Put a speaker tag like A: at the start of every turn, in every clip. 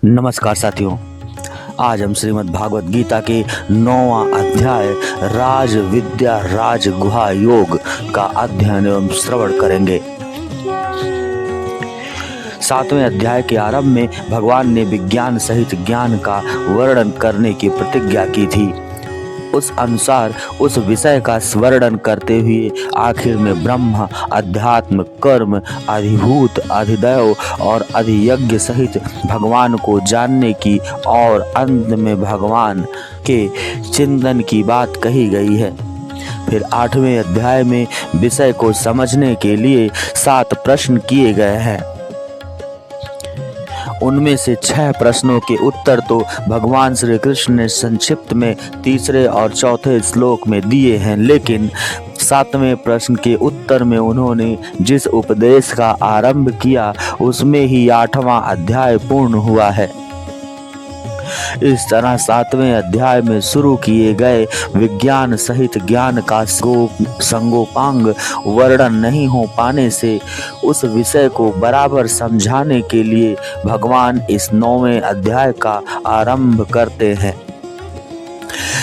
A: नमस्कार साथियों, आज हम श्रीमद् भागवत गीता के 9वां अध्याय राज विद्या राज गुहा योग का अध्ययन एवं श्रवण करेंगे। 7वें अध्याय के आरंभ में भगवान ने विज्ञान सहित ज्ञान का वर्णन करने की प्रतिज्ञा की थी। उस अनुसार उस विषय का वर्णन करते हुए आखिर में ब्रह्म, अध्यात्म, कर्म, अधिभूत, अधिदैव और अधियज्ञ सहित भगवान को जानने की और अंत में भगवान के चिंतन की बात कही गई है। फिर 8वें अध्याय में विषय को समझने के लिए 7 प्रश्न किए गए हैं। उनमें से 6 प्रश्नों के उत्तर तो भगवान श्री कृष्ण ने संक्षिप्त में 3रे और 4थे श्लोक में दिए हैं, लेकिन 7वें प्रश्न के उत्तर में उन्होंने जिस उपदेश का आरंभ किया उसमें ही 8वां अध्याय पूर्ण हुआ है। इस तरह 7वें अध्याय में शुरू किए गए विज्ञान सहित ज्ञान का संगोपांग वर्णन नहीं हो पाने से उस विषय को बराबर समझाने के लिए भगवान इस 9वें अध्याय का आरंभ करते हैं।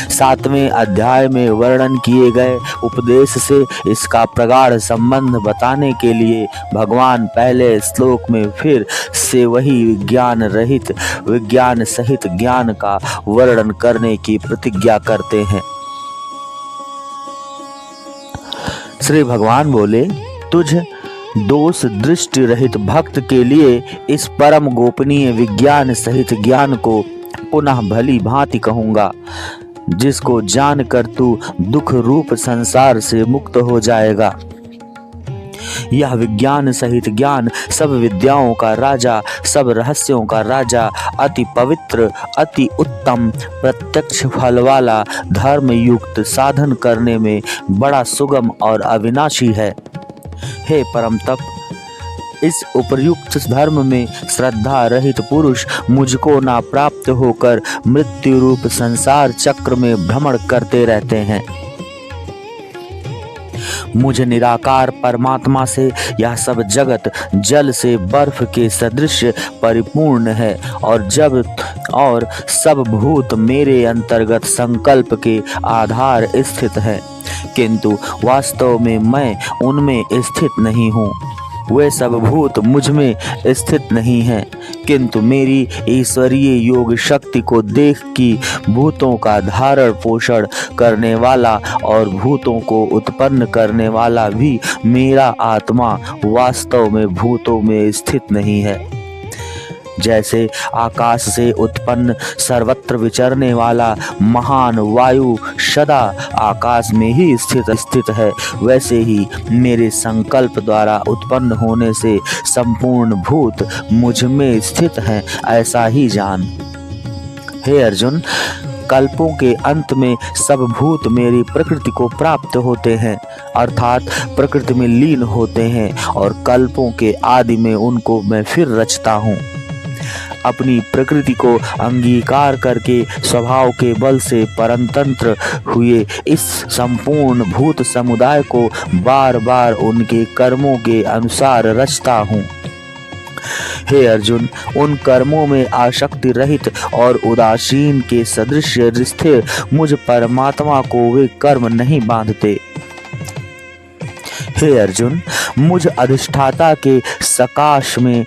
A: 7वें अध्याय में वर्णन किए गए उपदेश से इसका प्रगाढ़ संबंध बताने के लिए भगवान पहले श्लोक में फिर से वही विज्ञान सहित ज्ञान का वर्णन करने की प्रतिज्ञा करते हैं। श्री भगवान बोले, तुझ दोष दृष्टि रहित भक्त के लिए इस परम गोपनीय विज्ञान सहित ज्ञान को पुनः भली भांति कहूँगा, जिसको जानकर तू दुख रूप संसार से मुक्त हो जाएगा। यह विज्ञान सहित ज्ञान सब विद्याओं का राजा, सब रहस्यों का राजा, अति पवित्र, अति उत्तम, प्रत्यक्ष फल वाला, धर्म युक्त, साधन करने में बड़ा सुगम और अविनाशी है। हे परम तप, इस उपर्युक्त धर्म में श्रद्धा रहित पुरुष मुझको ना प्राप्त होकर मृत्यु रूप संसार चक्र में भ्रमण करते रहते हैं। मुझ निराकार परमात्मा से यह सब जगत जल से बर्फ के सदृश परिपूर्ण है और सब भूत मेरे अंतर्गत संकल्प के आधार स्थित है, किंतु वास्तव में मैं उनमें स्थित नहीं हूँ। वे सब भूत मुझ में स्थित नहीं हैं, किंतु मेरी ईश्वरीय योग शक्ति को देख कि भूतों का धारण पोषण करने वाला और भूतों को उत्पन्न करने वाला भी मेरा आत्मा वास्तव में भूतों में स्थित नहीं है। जैसे आकाश से उत्पन्न सर्वत्र विचरने वाला महान वायु सदा आकाश में ही स्थित है, वैसे ही मेरे संकल्प द्वारा उत्पन्न होने से संपूर्ण भूत मुझ में स्थित हैं, ऐसा ही जान। हे अर्जुन, कल्पों के अंत में सब भूत मेरी प्रकृति को प्राप्त होते हैं, अर्थात प्रकृति में लीन होते हैं, और कल्पों के आदि में उनको मैं फिर रचता हूँ। अपनी प्रकृति को अंगीकार करके स्वभाव के बल से परतंत्र हुए इस संपूर्ण भूत समुदाय को बार बार उनके कर्मों के अनुसार रचता हूँ। हे अर्जुन, उन कर्मों में आसक्ति रहित और उदासीन के सदृश स्थिर मुझ परमात्मा को वे कर्म नहीं बांधते। हे अर्जुन, मुझ अधिष्ठाता के सकाश में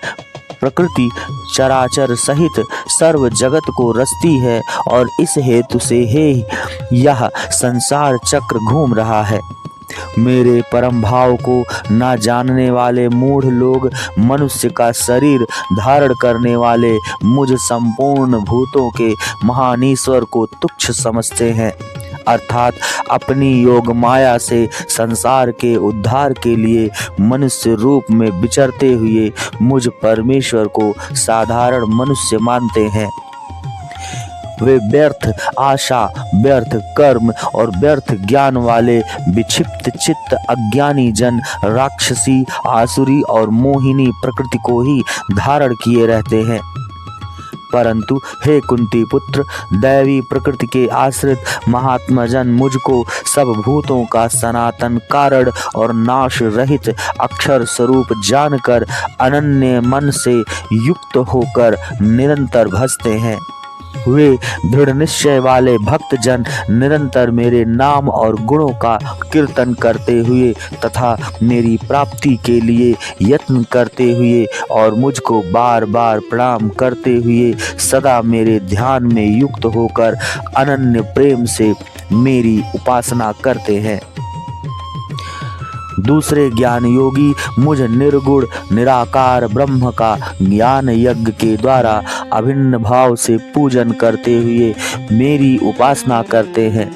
A: प्रकृति चराचर सहित सर्व जगत को रचती है और इस हेतु से हे यह संसार चक्र घूम रहा है। मेरे परम भाव को न जानने वाले मूढ़ लोग मनुष्य का शरीर धारण करने वाले मुझ संपूर्ण भूतों के महान ईश्वर को तुच्छ समझते हैं, अर्थात अपनी योग माया से संसार के उद्धार के लिए मनुष्य रूप में विचरते हुए मुझ परमेश्वर को साधारण मनुष्य मानते हैं। वे व्यर्थ आशा, व्यर्थ कर्म और व्यर्थ ज्ञान वाले विक्षिप्त चित्त अज्ञानी जन राक्षसी, आसुरी और मोहिनी प्रकृति को ही धारण किए रहते हैं। परंतु हे कुंती पुत्र, दैवी प्रकृति के आश्रित महात्मा जन मुझको सब भूतों का सनातन कारण और नाश रहित अक्षर स्वरूप जानकर अनन्य मन से युक्त होकर निरंतर भजते हैं। वे दृढ़ निश्चय वाले भक्त जन निरंतर मेरे नाम और गुणों का कीर्तन करते हुए तथा मेरी प्राप्ति के लिए यत्न करते हुए और मुझको बार बार प्रणाम करते हुए सदा मेरे ध्यान में युक्त होकर अनन्य प्रेम से मेरी उपासना करते हैं। दूसरे ज्ञान योगी मुझ निर्गुण निराकार ब्रह्म का ज्ञान यज्ञ के द्वारा अभिन्न भाव से पूजन करते हुए मेरी उपासना करते हैं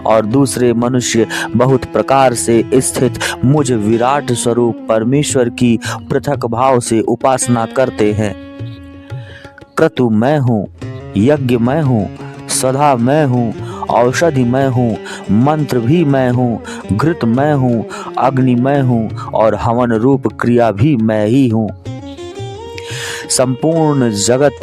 A: और दूसरे मनुष्य बहुत प्रकार से स्थित मुझ विराट स्वरूप परमेश्वर की पृथक भाव से उपासना करते हैं। क्रतु मैं हूँ, यज्ञ मैं हूँ, सदा मैं हूँ, औषधि मैं हूँ, मंत्र भी मैं हूँ, घृत मैं हूँ, अग्नि मैं हूँ और हवन रूप क्रिया भी मैं ही हूँ। संपूर्ण जगत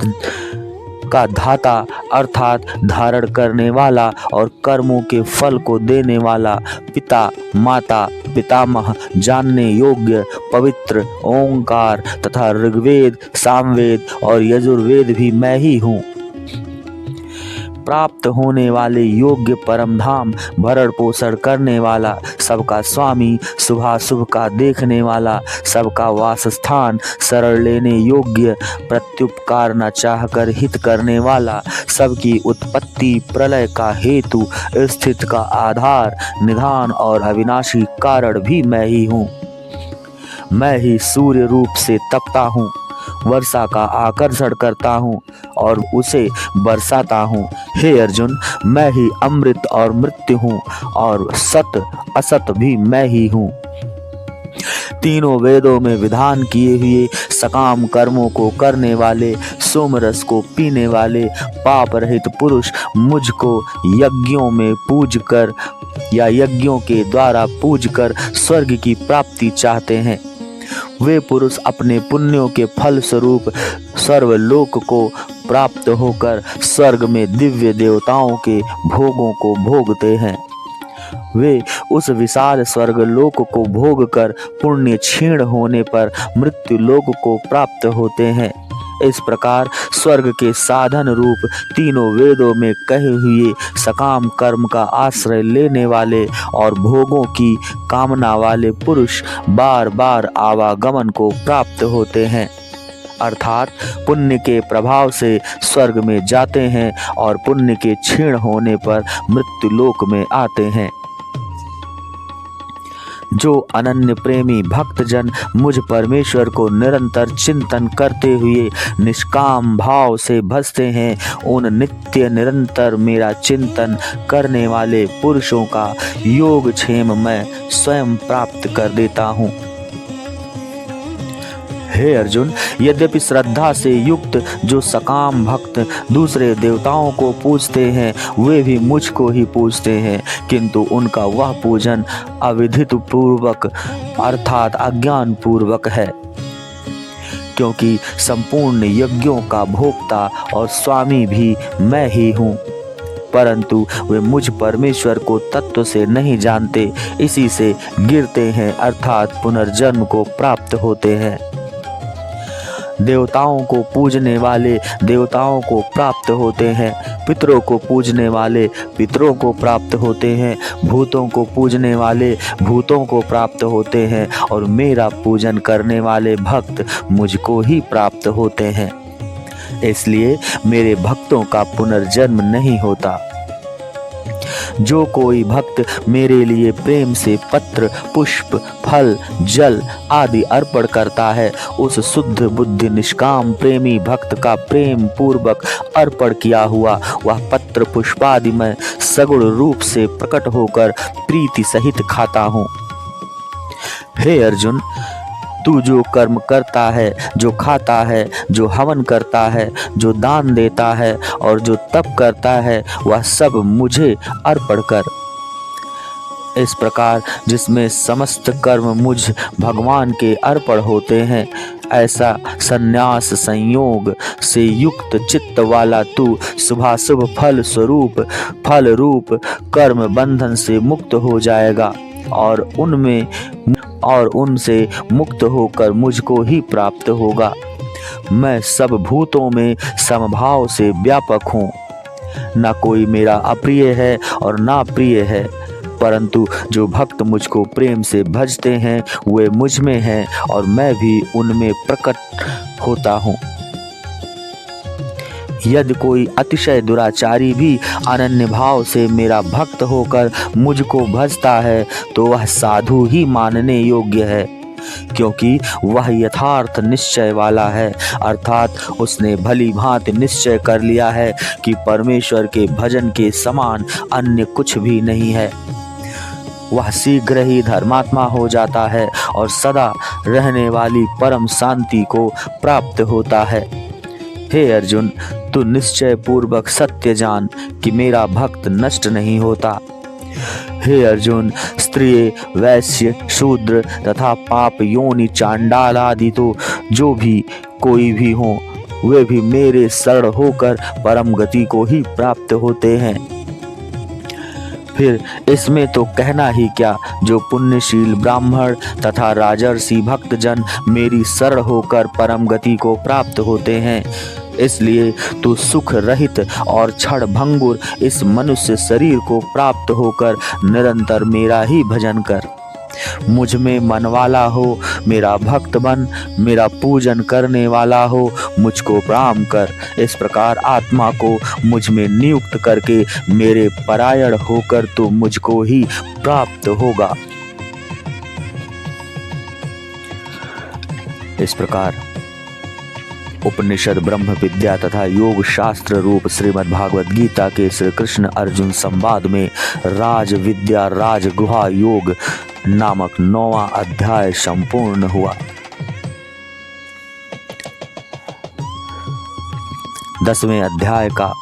A: का धाता अर्थात धारण करने वाला और कर्मों के फल को देने वाला, पिता माता पितामह जानने योग्य पवित्र ओंकार तथा ऋग्वेद सामवेद और यजुर्वेद भी मैं ही हूँ। प्राप्त होने वाले योग्य परम धाम भरण पोषण करने वाला, सबका स्वामी, शुभाशुभ का देखने वाला, सबका वासस्थान, शरण लेने योग्य, प्रत्युपकार न चाहकर हित करने वाला, सबकी उत्पत्ति प्रलय का हेतु, स्थित का आधार, निधान और अविनाशी कारण भी मैं ही हूँ। मैं ही सूर्य रूप से तपता हूँ, वर्षा का आकर्षण करता हूँ और उसे बरसाता हूँ। हे अर्जुन, मैं ही अमृत और मृत्यु हूँ और सत असत भी मैं ही हूँ। तीनों वेदों में विधान किए हुए सकाम कर्मों को करने वाले, सोमरस को पीने वाले, पाप रहित पुरुष मुझको यज्ञों में पूज कर या यज्ञों के द्वारा पूज कर स्वर्ग की प्राप्ति चाहते हैं। वे पुरुष अपने पुण्यों के फल स्वरूप सर्वलोक को प्राप्त होकर स्वर्ग में दिव्य देवताओं के भोगों को भोगते हैं। वे उस विशाल स्वर्गलोक को भोग कर पुण्य क्षीण होने पर मृत्यु लोक को प्राप्त होते हैं। इस प्रकार स्वर्ग के साधन रूप तीनों वेदों में कहे हुए सकाम कर्म का आश्रय लेने वाले और भोगों की कामना वाले पुरुष बार बार आवागमन को प्राप्त होते हैं, अर्थात पुण्य के प्रभाव से स्वर्ग में जाते हैं और पुण्य के क्षीण होने पर मृत्यु लोक में आते हैं। जो अनन्य प्रेमी भक्तजन मुझ परमेश्वर को निरंतर चिंतन करते हुए निष्काम भाव से भजते हैं, उन नित्य निरंतर मेरा चिंतन करने वाले पुरुषों का योगक्षेम मैं स्वयं प्राप्त कर देता हूँ। हे अर्जुन, यद्यपि श्रद्धा से युक्त जो सकाम भक्त दूसरे देवताओं को पूजते हैं वे भी मुझको ही पूजते हैं, किंतु उनका वह पूजन अविधित पूर्वक अर्थात अज्ञान पूर्वक है, क्योंकि संपूर्ण यज्ञों का भोक्ता और स्वामी भी मैं ही हूँ। परंतु वे मुझ परमेश्वर को तत्व से नहीं जानते, इसी से गिरते हैं अर्थात पुनर्जन्म को प्राप्त होते हैं। देवताओं को पूजने वाले देवताओं को प्राप्त होते हैं, पितरों को पूजने वाले पितरों को प्राप्त होते हैं, भूतों को पूजने वाले भूतों को प्राप्त होते हैं और मेरा पूजन करने वाले भक्त मुझको ही प्राप्त होते हैं। इसलिए मेरे भक्तों का पुनर्जन्म नहीं होता। जो कोई भक्त मेरे लिए प्रेम से पत्र, पुष्प, फल, जल आदि अर्पण करता है, उस शुद्ध बुद्धि निष्काम प्रेमी भक्त का प्रेम पूर्वक अर्पण किया हुआ वह पत्र पुष्पादि मैं सगुण रूप से प्रकट होकर प्रीति सहित खाता हूँ। हे अर्जुन, तू जो कर्म करता है, जो खाता है, जो हवन करता है, जो दान देता है और जो तप करता है, वह सब मुझे अर्पण कर। इस प्रकार जिसमें समस्त कर्म मुझ भगवान के अर्पण होते हैं, ऐसा संन्यास संयोग से युक्त चित्त वाला तू शुभाशुभ फल रूप कर्म बंधन से मुक्त हो जाएगा और उनसे मुक्त होकर मुझको ही प्राप्त होगा। मैं सब भूतों में समभाव से व्यापक हूँ, न कोई मेरा अप्रिय है और ना प्रिय है, परंतु जो भक्त मुझको प्रेम से भजते हैं वे मुझ में हैं और मैं भी उनमें प्रकट होता हूँ। यदि कोई अतिशय दुराचारी भी अनन्य भाव से मेरा भक्त होकर मुझको भजता है तो वह साधु ही मानने योग्य है, क्योंकि वह यथार्थ निश्चय वाला है, अर्थात उसने भली भांति निश्चय कर लिया है कि परमेश्वर के भजन के समान अन्य कुछ भी नहीं है। वह शीघ्र ही धर्मात्मा हो जाता है और सदा रहने वाली परम शांति को प्राप्त होता है। हे अर्जुन, तू निश्चय पूर्वक सत्य जान कि मेरा भक्त नष्ट नहीं होता। हे अर्जुन, स्त्री, वैश्य, शूद्र तथा पाप योनि चांडाल आदि तो जो भी कोई भी हो वे भी मेरे शरण होकर परम गति को ही प्राप्त होते हैं। फिर इसमें तो कहना ही क्या, जो पुण्यशील ब्राह्मण तथा राजर्षि भक्तजन मेरी शरण होकर परम गति को प्राप्त होते हैं। इसलिए तू सुख रहित और क्षण भंगुर इस मनुष्य शरीर को प्राप्त होकर निरंतर मेरा ही भजन कर। मुझ में मन वाला हो, मेरा भक्त बन, मेरा पूजन करने वाला हो, मुझको प्रणाम कर। इस प्रकार आत्मा को मुझ में नियुक्त करके मेरे परायण होकर तो मुझको ही प्राप्त होगा। इस प्रकार उपनिषद, ब्रह्म विद्या तथा योग शास्त्र रूप श्रीमद् भागवत गीता के श्री कृष्ण अर्जुन संवाद में राज विद्या राज गुहा योग नामक 9वां अध्याय संपूर्ण हुआ। 10वें अध्याय का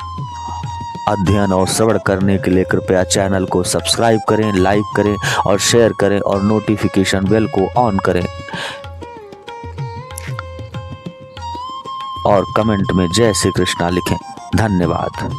A: अध्ययन और श्रवण करने के लिए कृपया चैनल को सब्सक्राइब करें, लाइक करें और शेयर करें और नोटिफिकेशन बेल को ऑन करें और कमेंट में जय श्री कृष्णा लिखें। धन्यवाद।